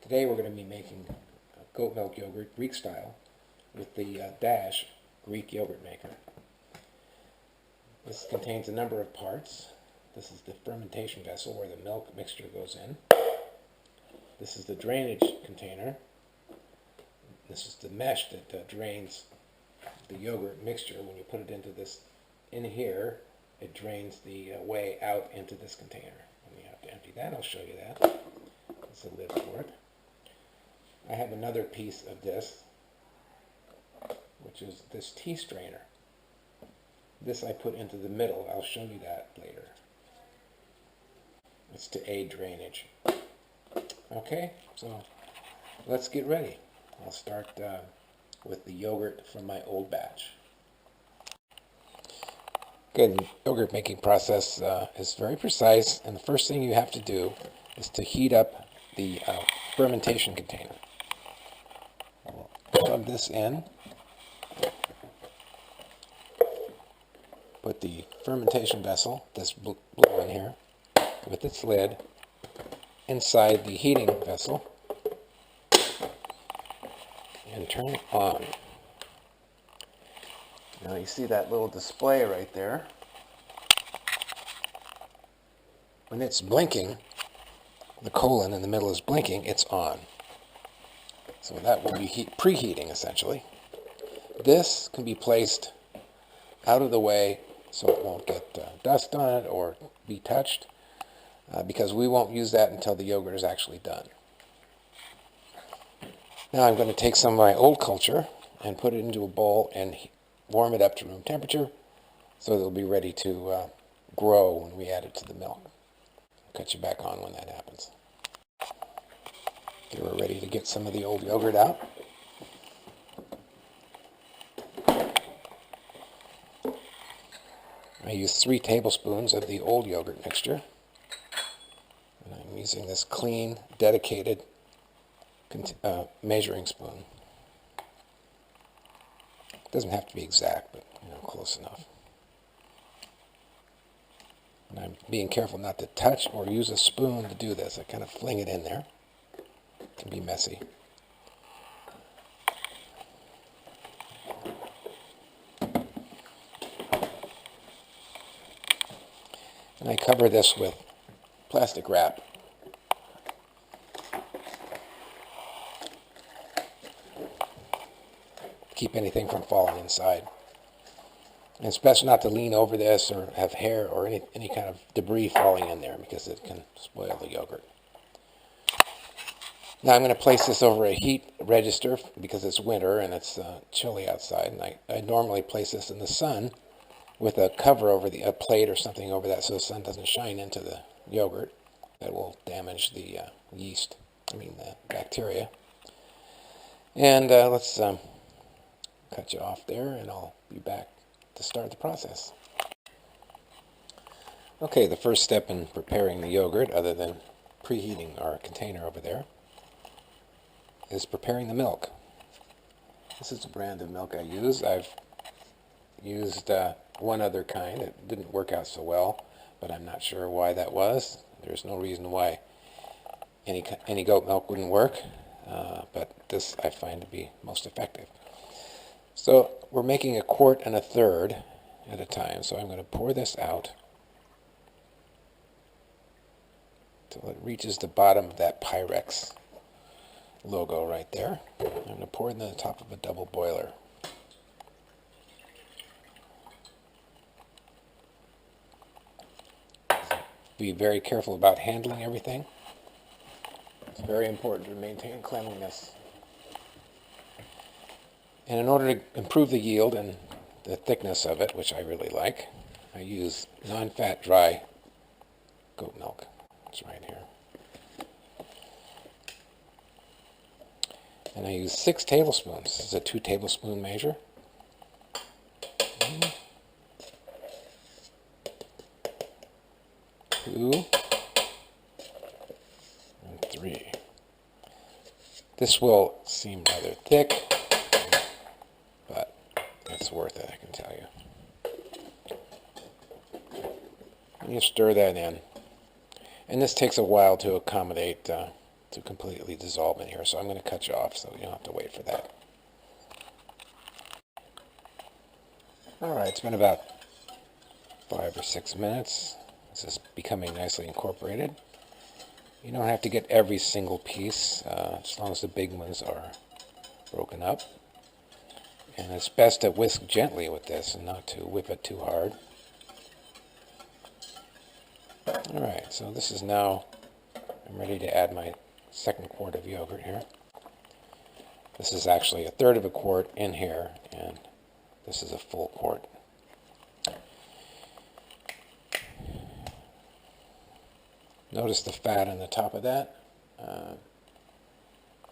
Today we're going to be making goat milk yogurt Greek style with the Dash Greek yogurt maker. This contains a number of parts. This is the fermentation vessel where the milk mixture goes in. This is the drainage container. This is the mesh that drains the yogurt mixture. When you put it into this in here, it drains the whey out into this container. And you have to empty that. I'll show you that. That's the lid for it. I have another piece of this, which is this tea strainer. This I put into the middle. I'll show you that later. It's to aid drainage. Okay, so let's get ready. I'll start with the yogurt from my old batch. Okay, the yogurt making process is very precise, and the first thing you have to do is to heat up the fermentation container. Plug this in, put the fermentation vessel, this blue one here, with its lid, inside the heating vessel, and turn it on. Now you see that little display right there. When it's blinking, the colon in the middle is blinking, it's on. So that will be preheating essentially. This can be placed out of the way so it won't get dust on it or be touched, because we won't use that until the yogurt is actually done. Now I'm going to take some of my old culture and put it into a bowl and warm it up to room temperature so it'll be ready to grow when we add it to the milk. I'll cut you back on when that happens. Okay, we're ready to get some of the old yogurt out. I use 3 tablespoons of the old yogurt mixture. And I'm using this clean, dedicated measuring spoon. It doesn't have to be exact, but close enough. And I'm being careful not to touch or use a spoon to do this. I kind of fling it in there. It can be messy. And I cover this with plastic wrap. Keep anything from falling inside. And it's best not to lean over this or have hair or any kind of debris falling in there because it can spoil the yogurt. Now I'm going to place this over a heat register because it's winter and it's chilly outside. And I normally place this in the sun with a cover over a plate or something over that so the sun doesn't shine into the yogurt. That will damage the the bacteria. And let's cut you off there, and I'll be back to start the process. Okay, the first step in preparing the yogurt, other than preheating our container over there, is preparing the milk. This is the brand of milk I use. I've used one other kind. It didn't work out so well, but I'm not sure why that was. There's no reason why any goat milk wouldn't work, but this I find to be most effective. So we're making 1 1/4 at a time, so I'm going to pour this out till it reaches the bottom of that Pyrex logo right there. I'm going to pour it in the top of a double boiler. Be very careful about handling everything. It's very important to maintain cleanliness. And in order to improve the yield and the thickness of it, which I really like, I use non-fat dry goat milk. It's right here. And I use 6 tablespoons. This is a 2 tablespoon measure. 2 and 3. This will seem rather thick, but it's worth it, I can tell you. And you stir that in. And this takes a while to accommodate to completely dissolve in here. So I'm going to cut you off so you don't have to wait for that. Alright, it's been about 5 or 6 minutes. This is becoming nicely incorporated. You don't have to get every single piece, as long as the big ones are broken up. And it's best to whisk gently with this and not to whip it too hard. Alright, so this is now, I'm ready to add my second quart of yogurt here. This is actually 1/3 of a quart in here, and this is a full quart. Notice the fat on the top of that.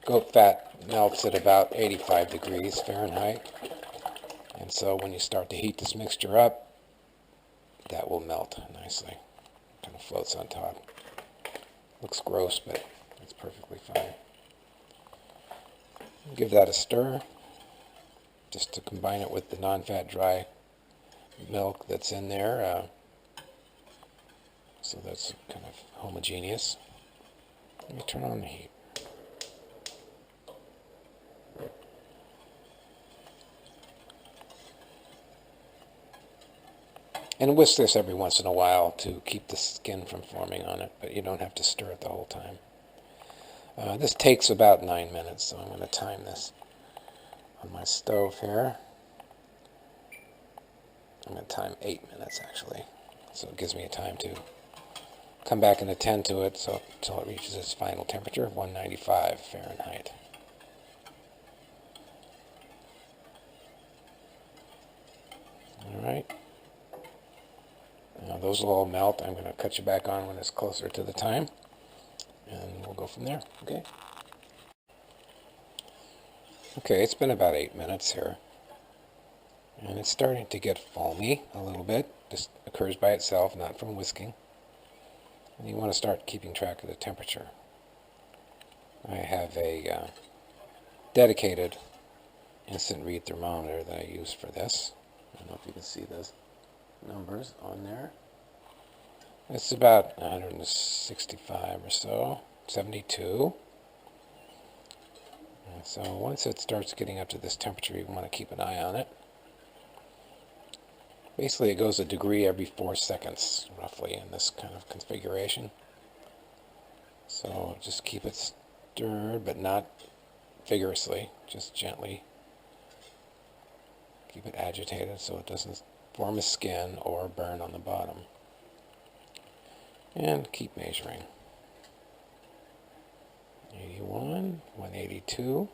Goat fat melts at about 85 degrees Fahrenheit. And so when you start to heat this mixture up, that will melt nicely. Kind of floats on top. Looks gross, but it's perfectly fine. Give that a stir, just to combine it with the non-fat dry milk that's in there. So that's kind of homogeneous. Let me turn on the heat. And whisk this every once in a while to keep the skin from forming on it, but you don't have to stir it the whole time. This takes about 9 minutes, so I'm going to time this on my stove here. I'm going to time 8 minutes actually, so it gives me time to come back and attend to it until it reaches its final temperature of 195 Fahrenheit. Alright. Now those will all melt. I'm going to cut you back on when it's closer to the time, and we'll go from there. Okay? Okay, it's been about 8 minutes here, and it's starting to get foamy a little bit. Just occurs by itself, not from whisking. And you want to start keeping track of the temperature. I have a dedicated instant read thermometer that I use for this. I don't know if you can see those numbers on there. It's about 165 or so, 72. And so once it starts getting up to this temperature, you want to keep an eye on it. Basically, it goes a degree every 4 seconds, roughly, in this kind of configuration. So just keep it stirred, but not vigorously, just gently. Keep it agitated so it doesn't form a skin or burn on the bottom. And keep measuring. 81, 182.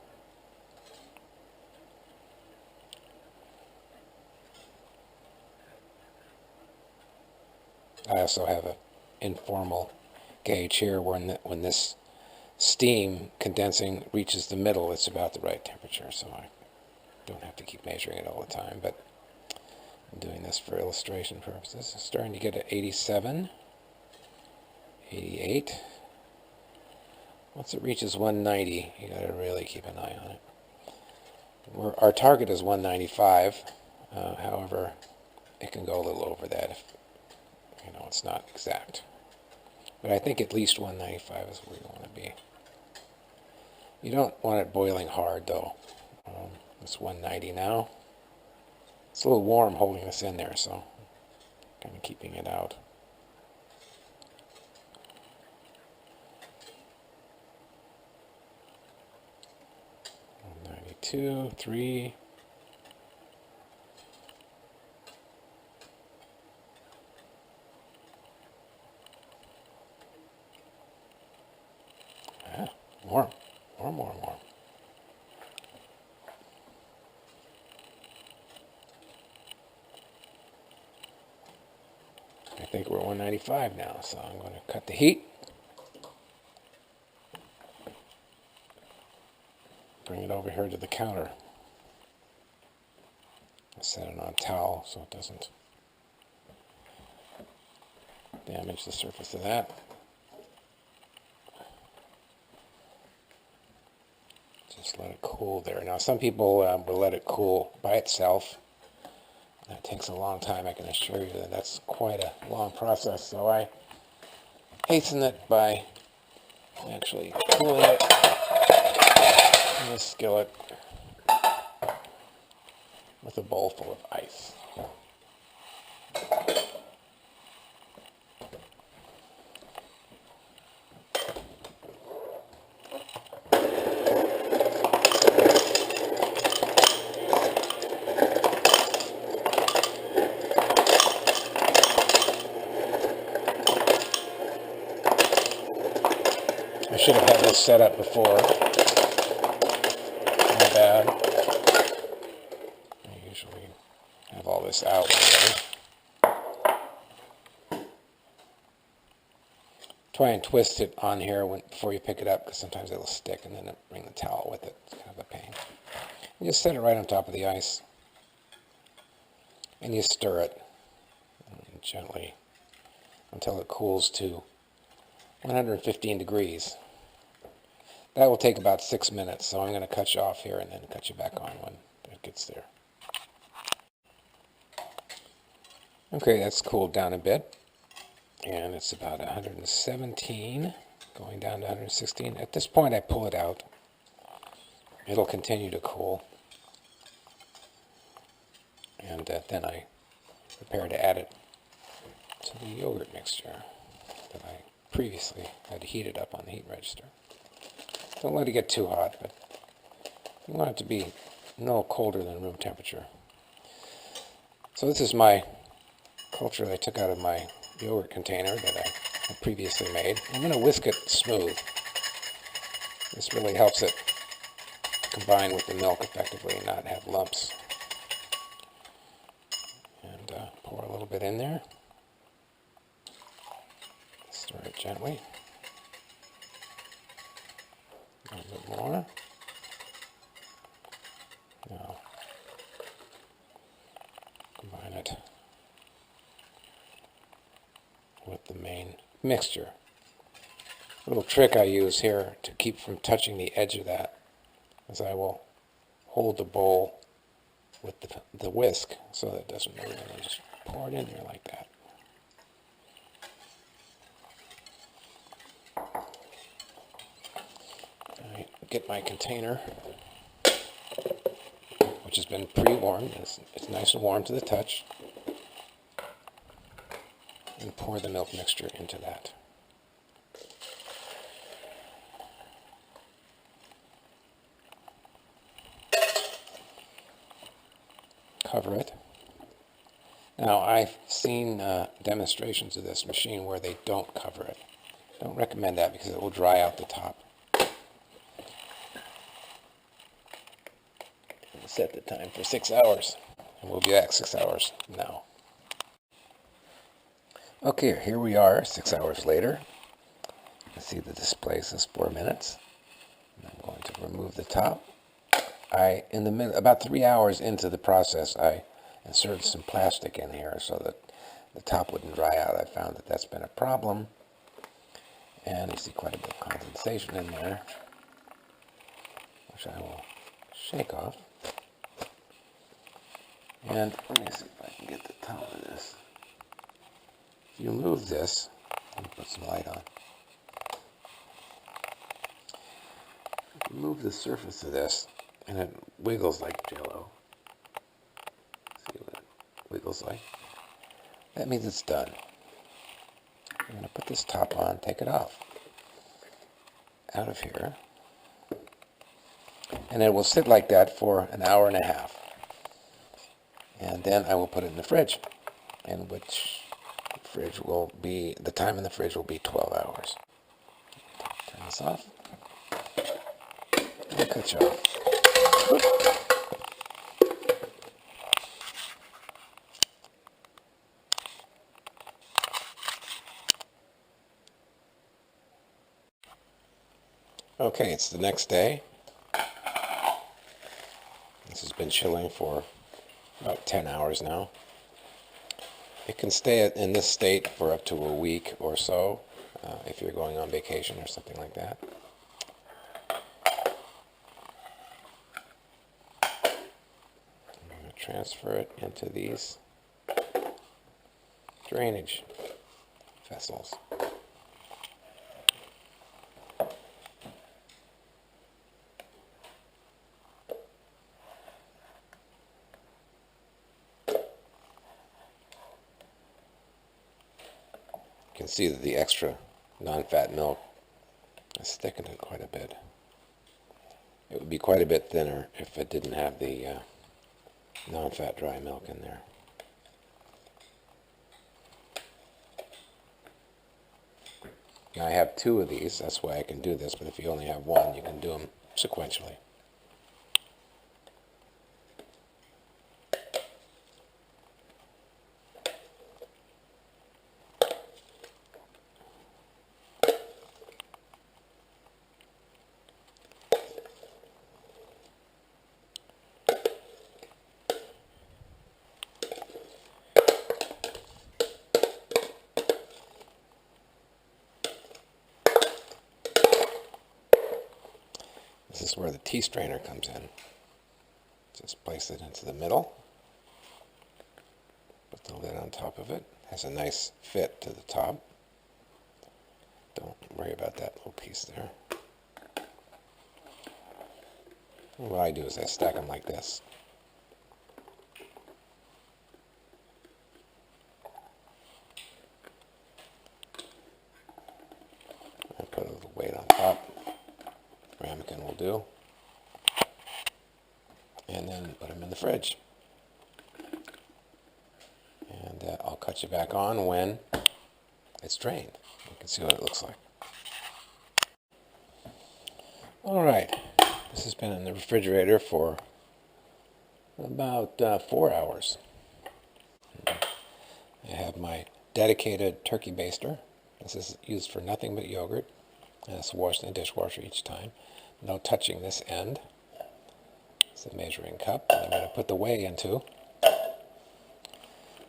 I also have an informal gauge here when this steam condensing reaches the middle, it's about the right temperature, so I don't have to keep measuring it all the time, but I'm doing this for illustration purposes. It's starting to get at 87, 88. Once it reaches 190, you got to really keep an eye on it. Our target is 195. However, it can go a little over that if it's not exact. But I think at least 195 is where you want to be. You don't want it boiling hard, though. It's 190 now. It's a little warm holding this in there, so kind of keeping it out. 192, 3. Warm, warm, warm, warm. I think we're at 195 now, so I'm going to cut the heat. Bring it over here to the counter. I set it on a towel so it doesn't damage the surface of that. Just let it cool there. Now some people will let it cool by itself. That takes a long time, I can assure you that's quite a long process. So I hasten it by Actually cooling it in a skillet with a bowl full of ice. I should have had this set up before. My bad. I usually have all this out already. Try and twist it on here before you pick it up, because sometimes it'll stick, and then bring the towel with it. It's kind of a pain. You just set it right on top of the ice, and you stir it gently until it cools to 115 degrees. That will take about 6 minutes, so I'm going to cut you off here and then cut you back on when it gets there. Okay, that's cooled down a bit, and it's about 117, going down to 116. At this point, I pull it out. It'll continue to cool, and then I prepare to add it to the yogurt mixture that I previously had heated up on the heat register. Don't let it get too hot, but you want it to be no colder than room temperature. So this is my culture that I took out of my yogurt container that I had previously made. I'm going to whisk it smooth. This really helps it combine with the milk effectively and not have lumps. And pour a little bit in there. Stir it gently. A little bit more. Now, combine it with the main mixture. A little trick I use here to keep from touching the edge of that is I will hold the bowl with the whisk so that it doesn't move, and I just pour it in there like that. I get my container, which has been pre-warmed. It's nice and warm to the touch, and pour the milk mixture into that. Cover it. Now, I've seen demonstrations of this machine where they don't cover it. Don't recommend that because it will dry out the top. Set the time for 6 hours, and we'll be back 6 hours now. Okay, here we are 6 hours later. You can see the display says 4 minutes. And I'm going to remove the top. About 3 hours into the process, I inserted some plastic in here so that the top wouldn't dry out. I found that that's been a problem, and you see quite a bit of condensation in there, which I will shake off. And let me see if I can get the top of this. If you move this, let me put some light on. If you move the surface of this, and it wiggles like Jell-O. See what it wiggles like? That means it's done. I'm going to put this top on, take it off. Out of here. And it will sit like that for an hour and a half. And then I will put it in the fridge, in which the time in the fridge will be 12 hours. Turn this off. And cut you off. Okay, it's the next day. This has been chilling for about 10 hours now. It can stay in this state for up to a week or so if you're going on vacation or something like that. I'm going to transfer it into these drainage vessels. can see that the extra non-fat milk has thickened it quite a bit. It would be quite a bit thinner if it didn't have the non-fat dry milk in there. Now I have 2 of these, that's why I can do this, but if you only have 1, you can do them sequentially. This is where the tea strainer comes in. Just place it into the middle. Put the lid on top of it. Has a nice fit to the top. Don't worry about that little piece there. And what I do is I stack them like this. I put a little weight on top. Ramekin will do. And then put them in the fridge. And I'll cut you back on when it's drained. You can see what it looks like. Alright, this has been in the refrigerator for about 4 hours. I have my dedicated turkey baster. This is used for nothing but yogurt. And it's washed in the dishwasher each time. No touching this end. It's a measuring cup that I'm going to put the whey into.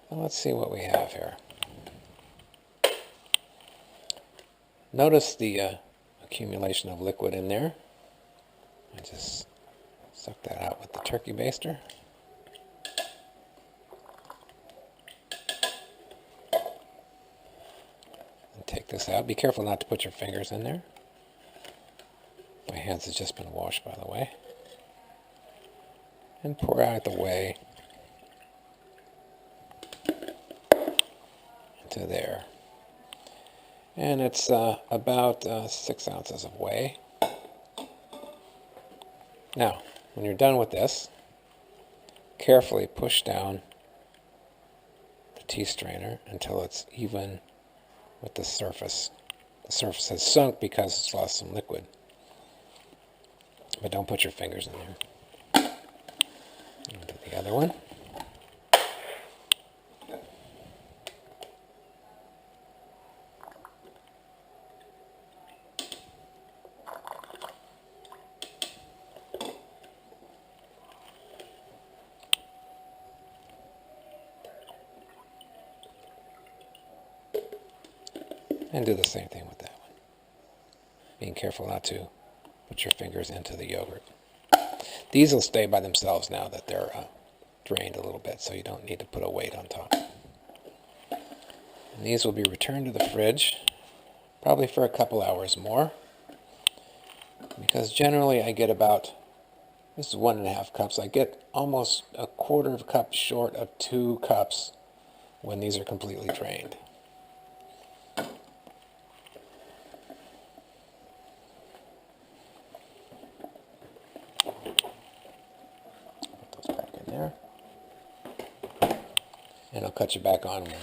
Well, let's see what we have here. Notice the accumulation of liquid in there. I just suck that out with the turkey baster. And take this out. Be careful not to put your fingers in there. My hands have just been washed, by the way. And pour out the whey into there. And it's about 6 ounces of whey. Now, when you're done with this, carefully push down the tea strainer until it's even with the surface. The surface has sunk because it's lost some liquid. But don't put your fingers in there. And do the other one. And do the same thing with that one. Being careful not to put your fingers into the yogurt. These will stay by themselves now that they're drained a little bit, so you don't need to put a weight on top. And these will be returned to the fridge, probably for a couple hours more, because generally I get about, this is 1.5 cups, I get almost a 1/4 cup short of 2 cups when these are completely drained. And I'll cut you back on when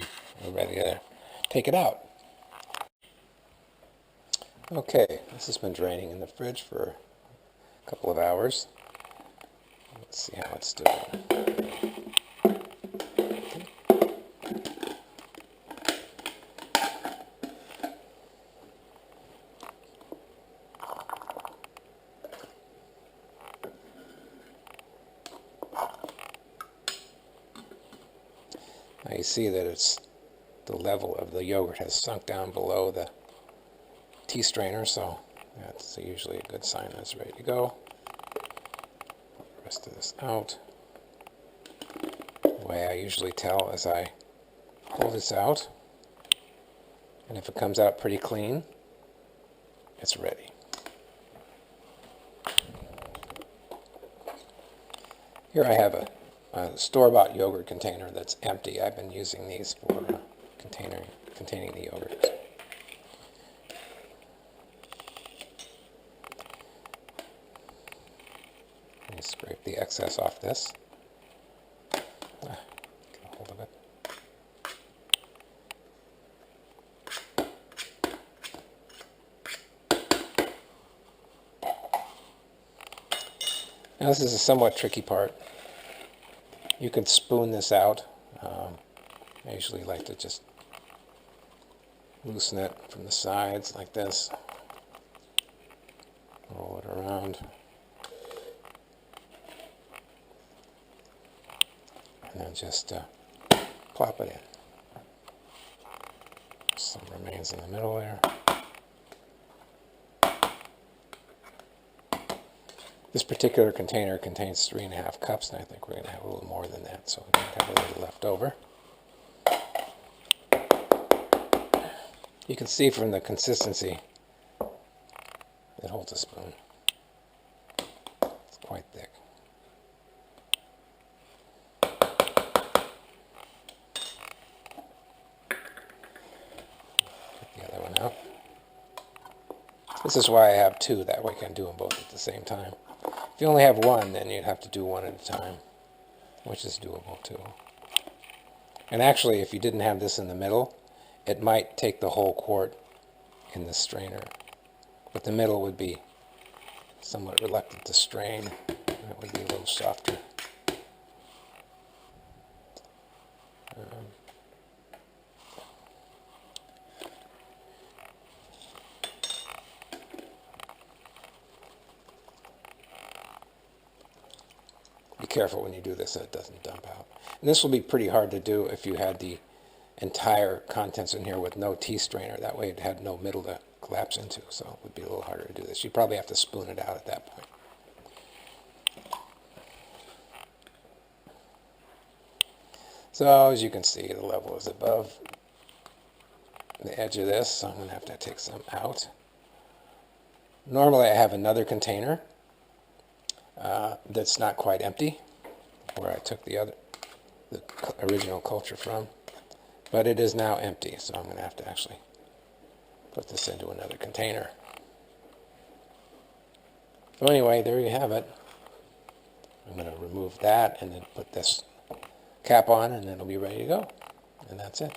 we're ready to take it out. Okay, this has been draining in the fridge for a couple of hours. Let's see how it's doing. Now you see that the level of the yogurt has sunk down below the tea strainer, so that's usually a good sign that it's ready to go. Pull the rest of this out. The way I usually tell is I pull this out, and if it comes out pretty clean, it's ready. Here I have a store-bought yogurt container that's empty. I've been using these for containing the yogurt. scrape the excess off this. Get a hold of it. Now this is a somewhat tricky part. You can spoon this out. I usually like to just loosen it from the sides like this. Roll it around. And then just plop it in. Some remains in the middle there. This particular container contains 3.5 cups, and I think we're going to have a little more than that, so we're going to have a little left over. You can see from the consistency, it holds a spoon. It's quite thick. Get the other one out. This is why I have two, that way I can do them both at the same time. If you only have one, then you'd have to do one at a time, which is doable too. And actually, if you didn't have this in the middle, it might take the whole quart in the strainer. But the middle would be somewhat reluctant to strain. It would be a little softer. Be careful when you do this so it doesn't dump out. And this will be pretty hard to do if you had the entire contents in here with no tea strainer. That way it had no middle to collapse into, so it would be a little harder to do this. You'd probably have to spoon it out at that point. So as you can see, the level is above the edge of this, so I'm going to have to take some out. Normally I have another container that's not quite empty, where I took the original culture from, but it is now empty, so I'm going to have to actually put this into another container. So anyway, there you have it. I'm going to remove that and then put this cap on, and then it'll be ready to go. And that's it.